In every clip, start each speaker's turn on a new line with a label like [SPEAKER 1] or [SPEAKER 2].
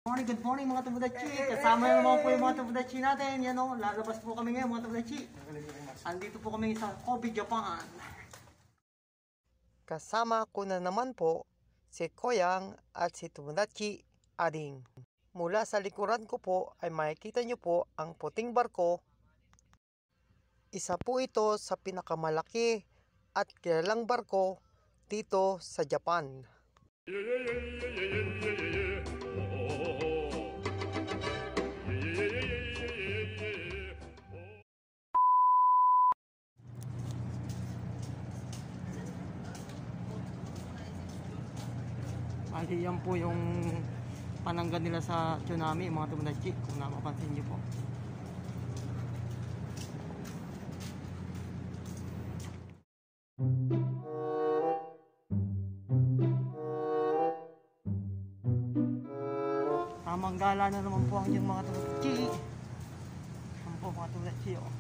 [SPEAKER 1] Good morning mga Tomodachi. Kasama na naman po yung mga Tomodachi natin. Yan o, lalabas po kami ngayon mga Tomodachi. Andito po kami sa Kobe, Japan.
[SPEAKER 2] Kasama ko na naman po si Koyang at si Tomodachi Ading. Mula sa likuran ko po ay makikita nyo po ang puting barko. Isa po ito sa pinakamalaki at kilalang barko dito sa Japan.
[SPEAKER 1] Ay, yan po yung pananggan nila sa tsunami mga Tomodachi, kung napapansin nyo po. Tamang gala na naman po ang yung mga Tomodachi. Yan po mga Tomodachi oh.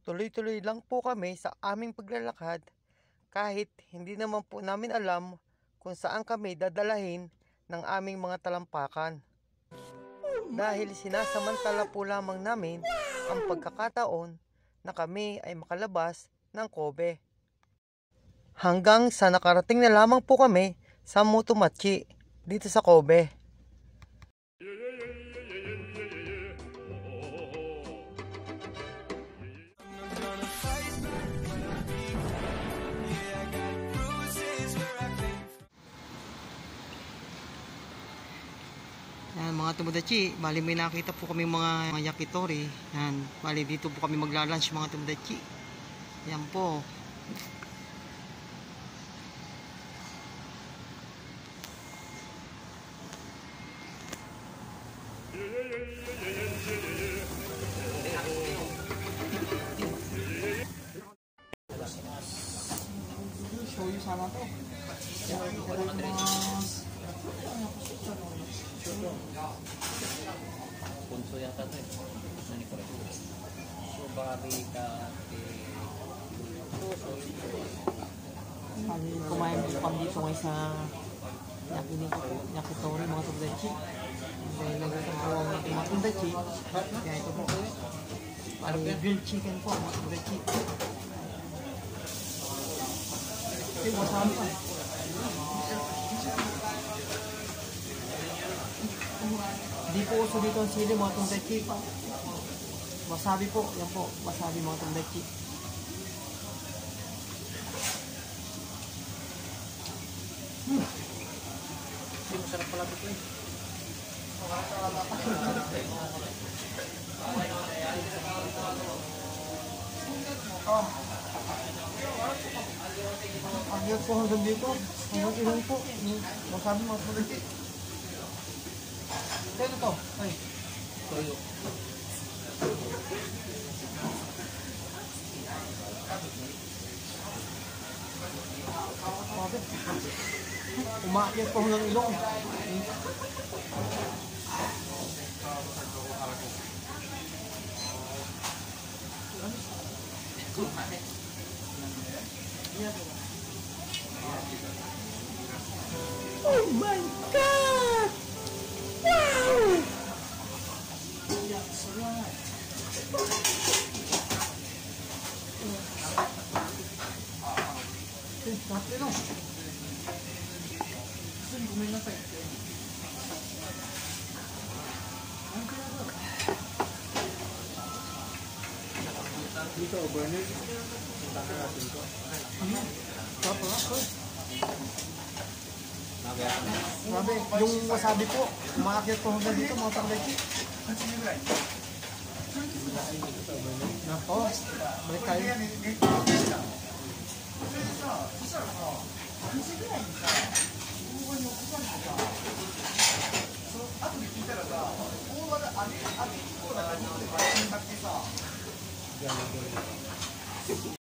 [SPEAKER 2] Tuloy-tuloy lang po kami sa aming paglalakad kahit hindi naman po namin alam kung saan kami dadalahin ng aming mga talampakan. Dahil sinasamantala po lamang namin ang pagkakataon na kami ay makalabas ng Kobe. Hanggang sa nakarating na lamang po kami sa Motomachi dito sa Kobe.
[SPEAKER 1] Yan mga Tomodachi, bali may nakita po kami mga yakitori. Yan, bali dito po kami magla-lunch mga Tomodachi. Yan po. Show you sana to.
[SPEAKER 3] Punso yata ito eh. Nani ko rin. Subari ka
[SPEAKER 1] Kumain po kami dito ngayon sa yakitori mga Tomodachi. Dahil nagtatang po ang mga Tomodachi. Kaya ito po. Grilled chicken po mga Tomodachi. Ito yung wasabi pa. Di po uso dito ang sili mga Tomodachi. Wasabi po. Yan po. Wasabi mga Tomodachi.
[SPEAKER 3] Masarap pala ito eh.
[SPEAKER 1] Ang hirap po hanggang dito. Hanggang ilang po. Wasabi mga Tomodachi. Kaya ito. Ay.
[SPEAKER 3] Toyo.
[SPEAKER 1] Umakyat po hanggang ilong. Oh my God! Wow!
[SPEAKER 3] Dito, burner. Taka natin ko.
[SPEAKER 1] Grabe, yung wasabi po, umakyat po hanggang dito mga Tomodachi. Nako, balik tayo.